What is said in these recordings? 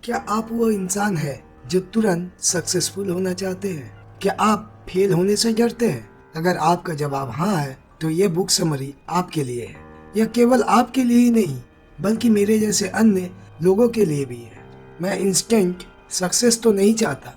क्या आप वो इंसान है जो तुरंत सक्सेसफुल होना चाहते हैं? क्या आप फेल होने से डरते हैं? अगर आपका जवाब हाँ है तो ये बुक समरी आपके लिए है। यह केवल आपके लिए ही नहीं बल्कि मेरे जैसे अन्य लोगों के लिए भी है। मैं इंस्टेंट सक्सेस तो नहीं चाहता,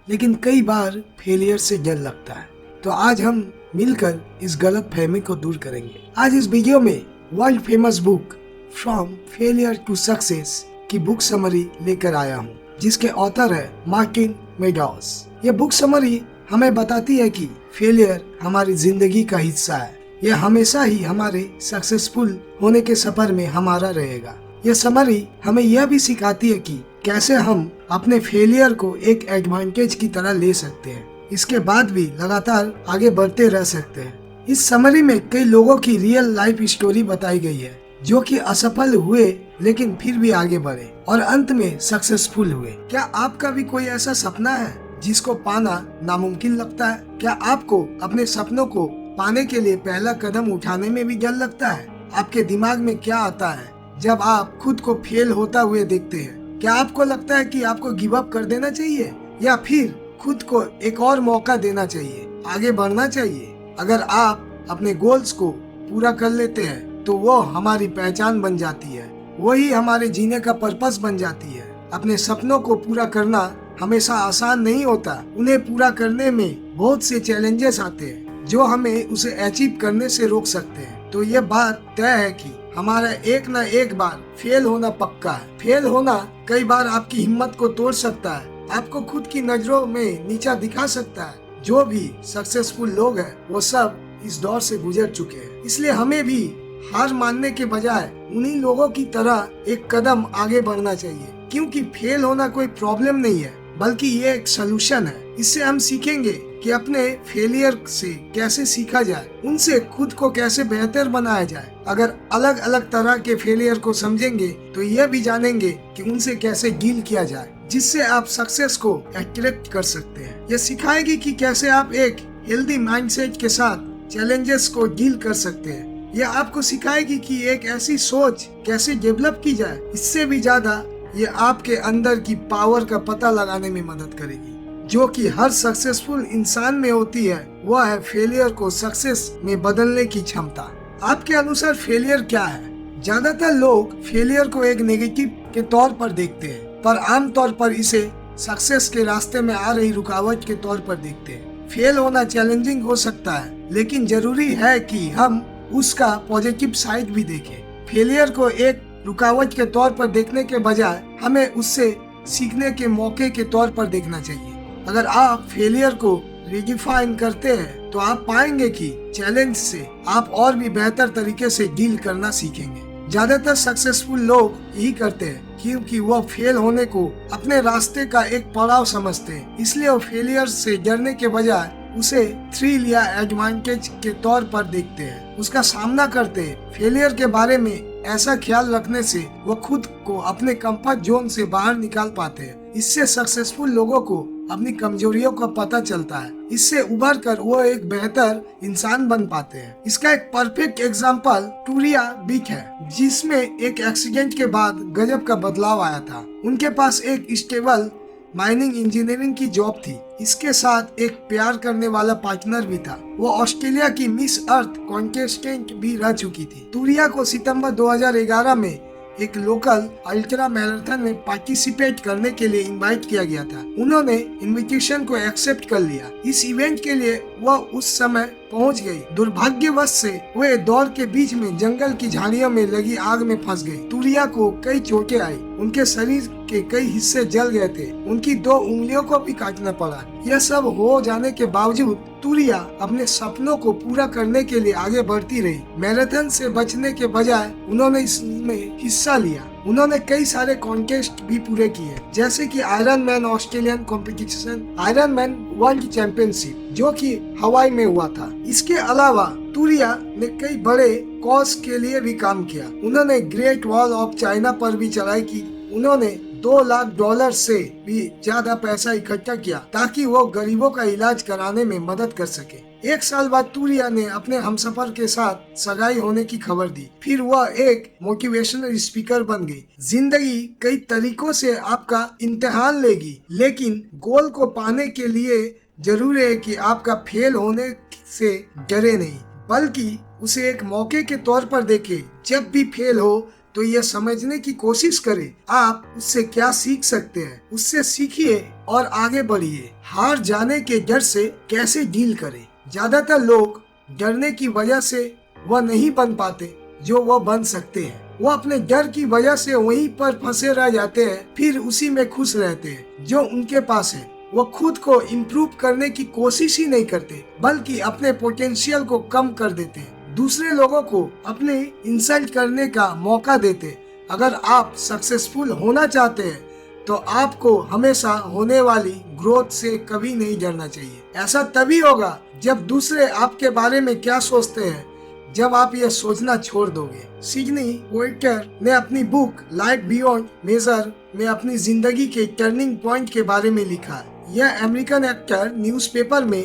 लेकिन कई बार फेलियर से डर लगता है। तो आज हम मिलकर इस गलत फहमी को दूर करेंगे। आज इस वीडियो में world famous book from failure to success की बुक समरी लेकर आया हूँ, जिसके ऑथर है मार्टिन मेडॉस। ये बुक समरी हमें बताती है कि फेलियर हमारी जिंदगी का हिस्सा है। यह हमेशा ही हमारे सक्सेसफुल होने के सफर में हमारा रहेगा। यह समरी हमें यह भी सिखाती है कि कैसे हम अपने फेलियर को एक एडवांटेज की तरह ले सकते हैं, इसके बाद भी लगातार आगे बढ़ते रह सकते हैं। इस समरी में कई लोगों की रियल लाइफ स्टोरी बताई गई है जो कि असफल हुए लेकिन फिर भी आगे बढ़े और अंत में सक्सेसफुल हुए। क्या आपका भी कोई ऐसा सपना है जिसको पाना नामुमकिन लगता है? क्या आपको अपने सपनों को पाने के लिए पहला कदम उठाने में भी डर लगता है? आपके दिमाग में क्या आता है जब आप खुद को फेल होता हुए देखते हैं? क्या आपको लगता है कि आपको गिव अप कर देना चाहिए या फिर खुद को एक और मौका देना चाहिए, आगे बढ़ना चाहिए? अगर आप अपने गोल्स को पूरा कर लेते हैं तो वो हमारी पहचान बन जाती है, वही हमारे जीने का पर्पस बन जाती है। अपने सपनों को पूरा करना हमेशा आसान नहीं होता। उन्हें पूरा करने में बहुत से चैलेंजेस आते हैं जो हमें उसे अचीव करने से रोक सकते हैं। तो ये बात तय है कि हमारा एक न एक बार फेल होना पक्का है। फेल होना कई बार आपकी हिम्मत को तोड़ सकता है, आपको खुद की नजरों में नीचा दिखा सकता है। जो भी सक्सेसफुल लोग हैं वो सब इस दौर से गुजर चुके हैं, इसलिए हमें भी हार मानने के बजाय उन्हीं लोगों की तरह एक कदम आगे बढ़ना चाहिए। क्योंकि फेल होना कोई प्रॉब्लम नहीं है बल्कि ये एक सलूशन है। इससे हम सीखेंगे कि अपने फेलियर से कैसे सीखा जाए, उनसे खुद को कैसे बेहतर बनाया जाए। अगर अलग अलग तरह के फेलियर को समझेंगे तो यह भी जानेंगे कि उनसे कैसे डील किया जाए, जिससे आप सक्सेस को अट्रैक्ट कर सकते हैं। यह सिखाएगी कि कैसे आप एक हेल्दी माइंडसेट के साथ चैलेंजेस को डील कर सकते हैं। यह आपको सिखाएगी कि एक ऐसी सोच कैसे डेवलप की जाए। इससे भी ज्यादा ये आपके अंदर की पावर का पता लगाने में मदद करेगी जो कि हर सक्सेसफुल इंसान में होती है। वह है फेलियर को सक्सेस में बदलने की क्षमता। आपके अनुसार फेलियर क्या है? ज्यादातर लोग फेलियर को एक नेगेटिव के तौर पर देखते हैं, पर आमतौर पर इसे सक्सेस के रास्ते में आ रही रुकावट के तौर पर देखते हैं। फेल होना चैलेंजिंग हो सकता है, लेकिन जरूरी है कि हम उसका पॉजिटिव साइड भी देखें। फेलियर को एक रुकावट के तौर पर देखने के बजाय हमें उससे सीखने के मौके के तौर पर देखना चाहिए। अगर आप फेलियर को रिडिफाइन करते हैं तो आप पाएंगे कि चैलेंज से आप और भी बेहतर तरीके से डील करना सीखेंगे। ज्यादातर सक्सेसफुल लोग यही करते हैं क्योंकि वह फेल होने को अपने रास्ते का एक पड़ाव समझते हैं। इसलिए वो फेलियर से डरने के बजाय उसे थ्रिल या एडवांटेज के तौर पर देखते हैं, उसका सामना करते हैं। फेलियर के बारे में ऐसा ख्याल रखने से वो खुद को अपने कंफर्ट जोन से बाहर निकाल पाते हैं। इससे सक्सेसफुल लोगों को अपनी कमजोरियों का पता चलता है, इससे उभर कर वो एक बेहतर इंसान बन पाते हैं। इसका एक परफेक्ट एग्जाम्पल टूरिया बिक है, जिसमें एक एक्सीडेंट के बाद गजब का बदलाव आया था। उनके पास एक स्टेबल माइनिंग इंजीनियरिंग की जॉब थी, इसके साथ एक प्यार करने वाला पार्टनर भी था। वो ऑस्ट्रेलिया की मिस अर्थ कॉन्टेस्टेंट भी रह चुकी थी। तूरिया को सितंबर 2011 में एक लोकल अल्ट्रा मैराथन में पार्टिसिपेट करने के लिए इनवाइट किया गया था। उन्होंने इनविटेशन को एक्सेप्ट कर लिया। इस इवेंट के लिए वह उस समय पहुंच गई। दुर्भाग्यवश से वे दौड़ के बीच में जंगल की झाड़ियों में लगी आग में फंस गई। तूरिया को कई चोटें आई, उनके शरीर के कई हिस्से जल गए थे, उनकी 2 उंगलियों को भी काटना पड़ा। यह सब हो जाने के बावजूद तूरिया अपने सपनों को पूरा करने के लिए आगे बढ़ती रही। मैराथन से बचने के बजाय उन्होंने इसमें हिस्सा लिया। उन्होंने कई सारे कॉन्टेस्ट भी पूरे किए, जैसे कि iron man Australian competition, iron man world championship, जो कि हवाई में हुआ था। इसके अलावा तूरिया ने कई बड़े कॉज के लिए भी काम किया। उन्होंने ग्रेट वॉल ऑफ चाइना पर भी चढ़ाई की। उन्होंने $2 लाख से भी ज्यादा पैसा इकट्ठा किया ताकि वो गरीबों का इलाज कराने में मदद कर सके। 1 साल बाद तूरिया ने अपने हमसफर के साथ सगाई होने की खबर दी। फिर वह एक मोटिवेशनल स्पीकर बन गई। जिंदगी कई तरीकों से आपका इम्तिहान लेगी, लेकिन गोल को पाने के लिए जरूरी है कि आपका फेल होने से डरे नहीं, बल्कि उसे एक मौके के तौर पर देखें। जब भी फेल हो तो यह समझने की कोशिश करें आप उससे क्या सीख सकते हैं। उससे सीखिए और आगे बढ़िए। हार जाने के डर से कैसे डील करें। ज्यादातर लोग डरने की वजह से वह नहीं बन पाते जो वह बन सकते हैं। वो अपने डर की वजह से वहीं पर फंसे रह जाते हैं, फिर उसी में खुश रहते हैं जो उनके पास है। वो खुद को इम्प्रूव करने की कोशिश ही नहीं करते, बल्कि अपने पोटेंशियल को कम कर देते हैं। दूसरे लोगों को अपने इंसल्ट करने का मौका देते। अगर आप सक्सेसफुल होना चाहते हैं तो आपको हमेशा होने वाली ग्रोथ से कभी नहीं डरना चाहिए। ऐसा तभी होगा जब दूसरे आपके बारे में क्या सोचते हैं, जब आप यह सोचना छोड़ दोगे। सिडनी पोइटर ने अपनी बुक लाइफ बियॉन्ड मेजर में अपनी जिंदगी के टर्निंग पॉइंट के बारे में लिखा। यह अमेरिकन एक्टर न्यूज़पेपर में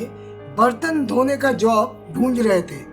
बर्तन धोने का जॉब ढूंढ रहे थे,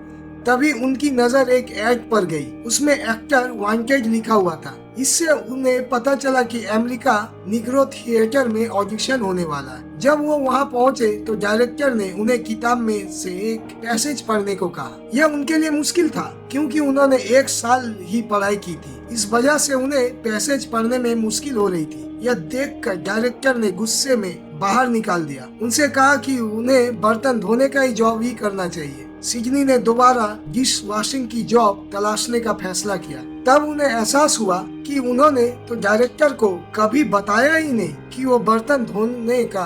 तभी उनकी नजर एक एड पर गई। उसमें एक्टर वांटेड लिखा हुआ था। इससे उन्हें पता चला कि अमेरिका निग्रो थिएटर में ऑडिशन होने वाला है। जब वो वहाँ पहुँचे तो डायरेक्टर ने उन्हें किताब में से एक पैसेज पढ़ने को कहा। यह उनके लिए मुश्किल था क्योंकि उन्होंने 1 साल ही पढ़ाई की थी। इस वजह से उन्हें पैसेज पढ़ने में मुश्किल हो रही थी। यह देखकर डायरेक्टर ने गुस्से में बाहर निकाल दिया। उनसे कहा कि उन्हें बर्तन धोने का ही जॉब ही करना चाहिए। सिडनी ने दोबारा डिश वॉशिंग की जॉब तलाशने का फैसला किया। तब उन्हें एहसास हुआ कि उन्होंने तो डायरेक्टर को कभी बताया ही नहीं कि वो बर्तन धोने का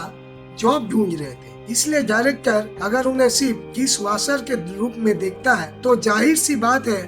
जॉब ढूंढ रहे थे। इसलिए डायरेक्टर अगर उन्हें सिर्फ डिश वॉशर के रूप में देखता है तो जाहिर सी बात है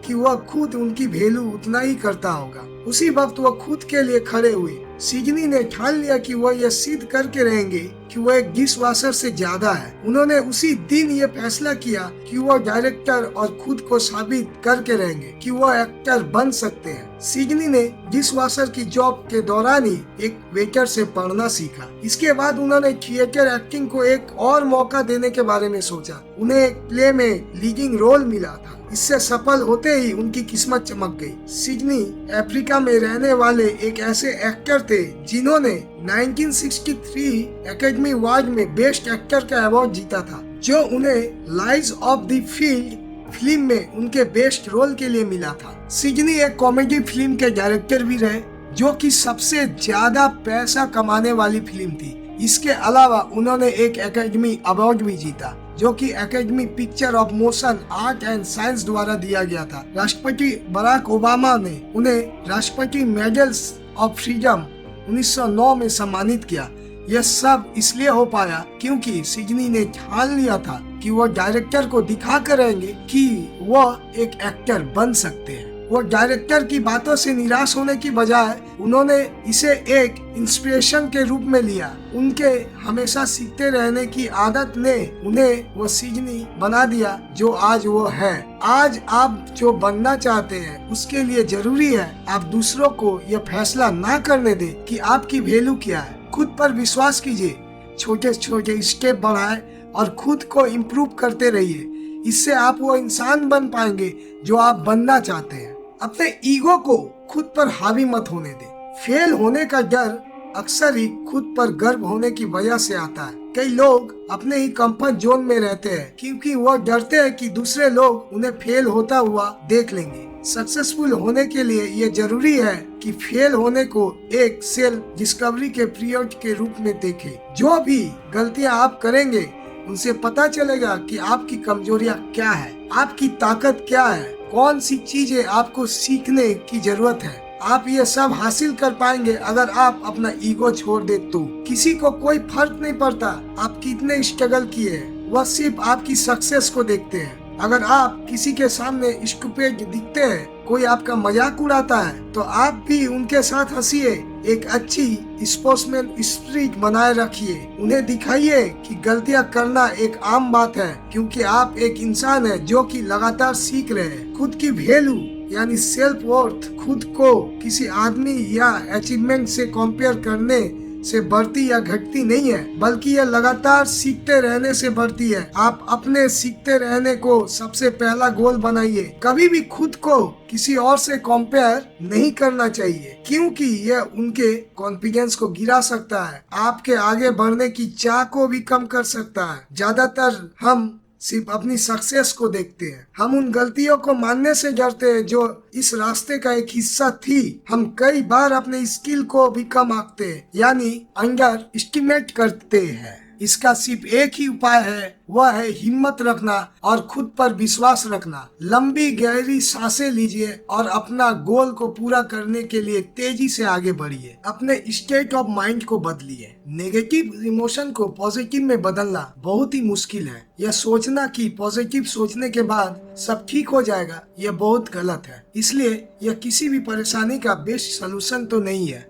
कि वह खुद उनकी वैल्यू उतना ही करता होगा। उसी वक्त वह खुद के लिए खड़े हुए। सिडनी ने ठान लिया कि वह यह सिद्ध करके रहेंगे कि वह एक डिश वॉशर से ज्यादा है। उन्होंने उसी दिन यह फैसला किया कि वह डायरेक्टर और खुद को साबित करके रहेंगे कि वह एक्टर बन सकते हैं। सिडनी ने डिश वॉशर की जॉब के दौरान ही एक वेटर से पढ़ना सीखा। इसके बाद उन्होंने थिएटर एक्टिंग को एक और मौका देने के बारे में सोचा। उन्हें एक प्ले में लीडिंग रोल मिला था। इससे सफल होते ही उनकी किस्मत चमक गई। सिडनी अफ्रीका में रहने वाले एक ऐसे एक्टर थे जिन्होंने 1963 एकेडमी अवार्ड में बेस्ट एक्टर का अवार्ड जीता था, जो उन्हें lies of the field film में उनके बेस्ट रोल के लिए मिला था। सिडनी एक कॉमेडी फिल्म के डायरेक्टर भी रहे, जो कि सबसे ज्यादा पैसा कमाने वाली फिल्म थी। इसके अलावा उन्होंने एक एकेडमी अवार्ड भी जीता, जो कि academy picture of motion art and science द्वारा दिया गया था। राष्ट्रपति बराक ओबामा ने उन्हें राष्ट्रपति मेडल्स ऑफ फ्रीडम 1909 में सम्मानित किया। यह सब इसलिए हो पाया क्योंकि सिडनी ने ठान लिया था कि वह डायरेक्टर को दिखा कर रहेंगे कि वह एक एक्टर बन सकते हैं। वो डायरेक्टर की बातों से निराश होने की बजाय उन्होंने इसे एक इंस्पिरेशन के रूप में लिया। उनके हमेशा सीखते रहने की आदत ने उन्हें वो सिडनी बना दिया जो आज वो है। आज आप जो बनना चाहते हैं उसके लिए जरूरी है आप दूसरों को यह फैसला ना करने दें कि आपकी वैल्यू क्या है। खुद पर विश्वास कीजिए, छोटे छोटे स्टेप बढ़ाएं और खुद को इम्प्रूव करते रहिए। इससे आप वो इंसान बन पाएंगे जो आप बनना चाहते हैं। अपने ईगो को खुद पर हावी मत होने दें। फेल होने का डर अक्सर ही खुद पर गर्व होने की वजह से आता है। कई लोग अपने ही कंफर्ट जोन में रहते हैं क्योंकि वह डरते हैं कि दूसरे लोग उन्हें फेल होता हुआ देख लेंगे। सक्सेसफुल होने के लिए ये जरूरी है कि फेल होने को एक सेल्फ डिस्कवरी के पीरियड के रूप में देखें। जो भी गलतियां आप करेंगे उनसे पता चलेगा कि आपकी कमजोरियां क्या है, आपकी ताकत क्या है, कौन सी चीजें आपको सीखने की जरूरत है। आप ये सब हासिल कर पाएंगे अगर आप अपना ईगो छोड़ दे तो। किसी को कोई फर्क नहीं पड़ता आप कितने स्ट्रगल किए, वह सिर्फ आपकी सक्सेस को देखते हैं। अगर आप किसी के सामने स्टूपिड दिखते हैं, कोई आपका मजाक उड़ाता है, तो आप भी उनके साथ हंसिए। एक अच्छी स्पोर्ट्समैन स्पिरिट बनाए रखिए। उन्हें दिखाइए कि गलतियां करना एक आम बात है, क्योंकि आप एक इंसान है जो कि लगातार सीख रहे हैं। खुद की वैल्यू यानी सेल्फ वर्थ खुद को किसी आदमी या अचीवमेंट से कंपेयर करने से बढ़ती या घटती नहीं है, बल्कि यह लगातार सीखते रहने से बढ़ती है। आप अपने सीखते रहने को सबसे पहला गोल बनाइए। कभी भी खुद को किसी और से कंपेयर नहीं करना चाहिए, क्योंकि यह उनके कॉन्फिडेंस को गिरा सकता है, आपके आगे बढ़ने की चाह को भी कम कर सकता है। ज्यादातर हम सिर्फ अपनी सक्सेस को देखते हैं। हम उन गलतियों को मानने से डरते हैं जो इस रास्ते का एक हिस्सा थी। हम कई बार अपने स्किल को भी कम आंकते हैं, यानी अंडर एस्टिमेट करते हैं। इसका सिर्फ एक ही उपाय है, वह है हिम्मत रखना और खुद पर विश्वास रखना। लंबी गहरी सांसें लीजिए और अपना गोल को पूरा करने के लिए तेजी से आगे बढ़िए। अपने स्टेट ऑफ माइंड को बदलिए। नेगेटिव इमोशन को पॉजिटिव में बदलना बहुत ही मुश्किल है। यह सोचना कि पॉजिटिव सोचने के बाद सब ठीक हो जाएगा, यह बहुत गलत है। इसलिए यह किसी भी परेशानी का बेस्ट सोल्यूशन तो नहीं है।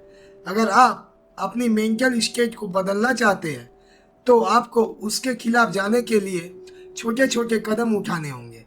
अगर आप अपनी मेंटल स्टेट को बदलना चाहते हैं तो आपको उसके खिलाफ जाने के लिए छोटे छोटे कदम उठाने होंगे।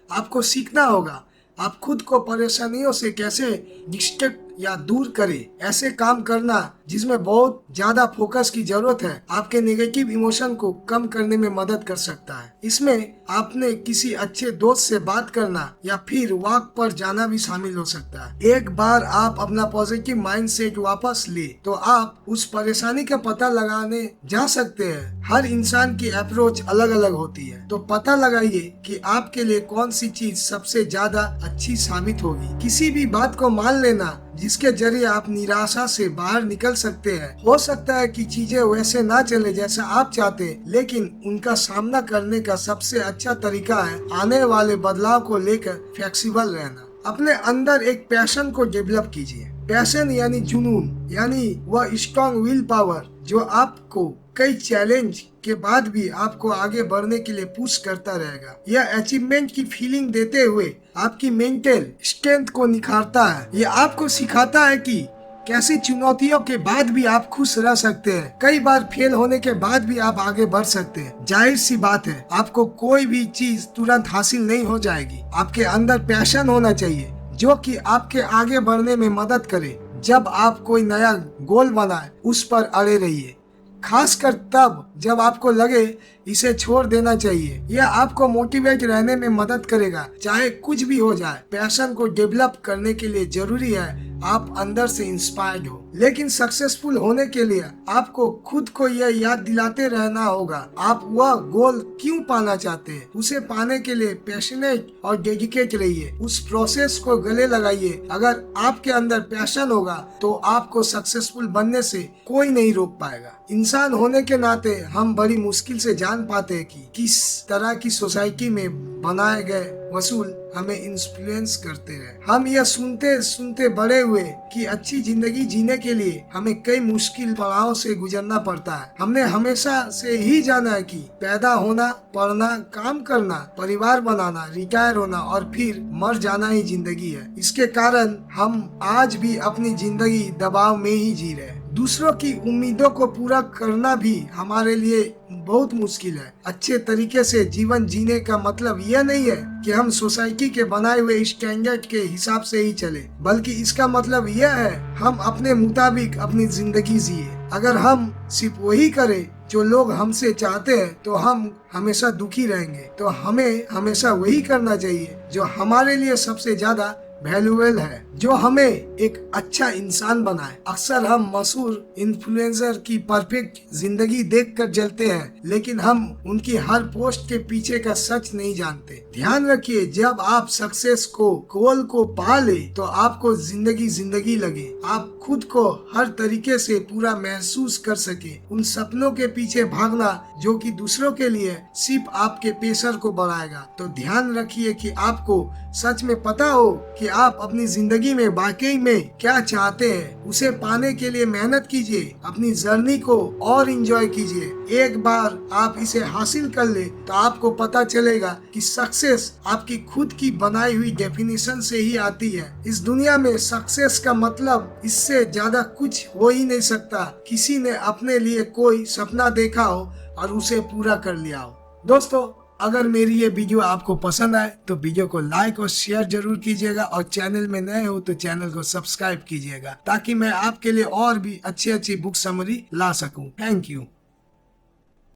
आपको सीखना होगा आप खुद को परेशानियों से कैसे डिस्ट्रैक्ट या दूर करें। ऐसे काम करना जिसमें बहुत ज्यादा फोकस की जरूरत है आपके नेगेटिव इमोशन को कम करने में मदद कर सकता है। इसमें आपने किसी अच्छे दोस्त से बात करना या फिर वॉक पर जाना भी शामिल हो सकता है। एक बार आप अपना पॉजिटिव माइंडसेट वापस ले तो आप उस परेशानी का पता लगाने जा सकते हैं। हर इंसान की अप्रोच अलग अलग होती है, तो पता लगाइए कि आपके लिए कौन सी चीज सबसे ज्यादा अच्छी साबित होगी। किसी भी बात को मान लेना जिसके जरिए आप निराशा से बाहर निकल सकते हैं। हो सकता है कि चीजें वैसे ना चले जैसा आप चाहते, लेकिन उनका सामना करने का सबसे अच्छा तरीका है आने वाले बदलाव को लेकर फ्लेक्सिबल रहना। अपने अंदर एक पैशन को डेवलप कीजिए। पैशन यानी जुनून, यानी वह स्ट्रॉन्ग विल पावर जो आपको कई चैलेंज के बाद भी आपको आगे बढ़ने के लिए पुश करता रहेगा। यह अचीवमेंट की फीलिंग देते हुए आपकी मेंटल स्ट्रेंथ को निखारता है। यह आपको सिखाता है कि कैसी चुनौतियों के बाद भी आप खुश रह सकते हैं। कई बार फेल होने के बाद भी आप आगे बढ़ सकते हैं। जाहिर सी बात है, आपको कोई भी चीज तुरंत हासिल नहीं हो जाएगी। आपके अंदर पैशन होना चाहिए जो कि आपके आगे बढ़ने में मदद करे। जब आप कोई नया गोल बनाए उस पर अड़े रहिए, खासकर तब जब आपको लगे इसे छोड़ देना चाहिए। यह आपको मोटिवेट रहने में मदद करेगा, चाहे कुछ भी हो जाए। पैशन को डेवलप करने के लिए जरूरी है आप अंदर से इंस्पायर्ड हो, लेकिन सक्सेसफुल होने के लिए आपको खुद को यह याद दिलाते रहना होगा आप वह गोल क्यों पाना चाहते हैं। उसे पाने के लिए पैशनेट और डेडिकेट रहिए। उस प्रोसेस को गले लगाइए। अगर आपके अंदर पैशन होगा तो आपको सक्सेसफुल बनने से कोई नहीं रोक पाएगा। इंसान होने के नाते हम बड़ी मुश्किल से जान पाते हैं कि किस तरह की सोसाइटी में बनाए गए वसूल हमें इन्फ्लुएंस करते हैं। हम यह सुनते सुनते बड़े हुए कि अच्छी जिंदगी जीने के लिए हमें कई मुश्किल पड़ावों से गुजरना पड़ता है। हमने हमेशा से ही जाना है कि पैदा होना, पढ़ना, काम करना, परिवार बनाना, रिटायर होना और फिर मर जाना ही जिंदगी है। इसके कारण हम आज भी अपनी जिंदगी दबाव में ही जी रहे हैं। दूसरों की उम्मीदों को पूरा करना भी हमारे लिए बहुत मुश्किल है। अच्छे तरीके से जीवन जीने का मतलब यह नहीं है कि हम सोसाइटी के बनाए हुए स्टैंडर्ड के हिसाब से ही चले, बल्कि इसका मतलब यह है हम अपने मुताबिक अपनी जिंदगी जिए। अगर हम सिर्फ वही करें जो लोग हमसे चाहते हैं तो हम हमेशा दुखी रहेंगे। तो हमें हमेशा वही करना चाहिए जो हमारे लिए सबसे ज्यादा वैल्यूएबल है, जो हमें एक अच्छा इंसान बनाए। अक्सर हम मशहूर इन्फ्लुएंसर की परफेक्ट जिंदगी देखकर जलते हैं, लेकिन हम उनकी हर पोस्ट के पीछे का सच नहीं जानते। ध्यान रखिए, जब आप सक्सेस को गोल को पा ले तो आपको जिंदगी जिंदगी लगे। आप खुद को हर तरीके से पूरा महसूस कर सके। उन सपनों के पीछे भागना जो कि दूसरों के लिए सिर्फ आपके प्रेशर को बढ़ाएगा। तो ध्यान रखिए कि आपको सच में पता हो कि आप अपनी जिंदगी में वाकई में क्या चाहते हैं। उसे पाने के लिए मेहनत कीजिए, अपनी जर्नी को और एंजॉय कीजिए। एक बार आप इसे हासिल कर ले तो आपको पता चलेगा कि सक्सेस आपकी खुद की बनाई हुई डेफिनेशन से ही आती है। इस दुनिया में सक्सेस का मतलब इससे ज्यादा कुछ हो ही नहीं सकता। किसी ने अपने लिए कोई सपना देखा हो और उसे पूरा कर लिया हो। दोस्तों, अगर मेरी ये वीडियो आपको पसंद आए तो वीडियो को लाइक और शेयर जरूर कीजिएगा, और चैनल में नए हो तो चैनल को सब्सक्राइब कीजिएगा, ताकि मैं आपके लिए और भी अच्छी अच्छी बुक समरी ला सकूं। Thank you.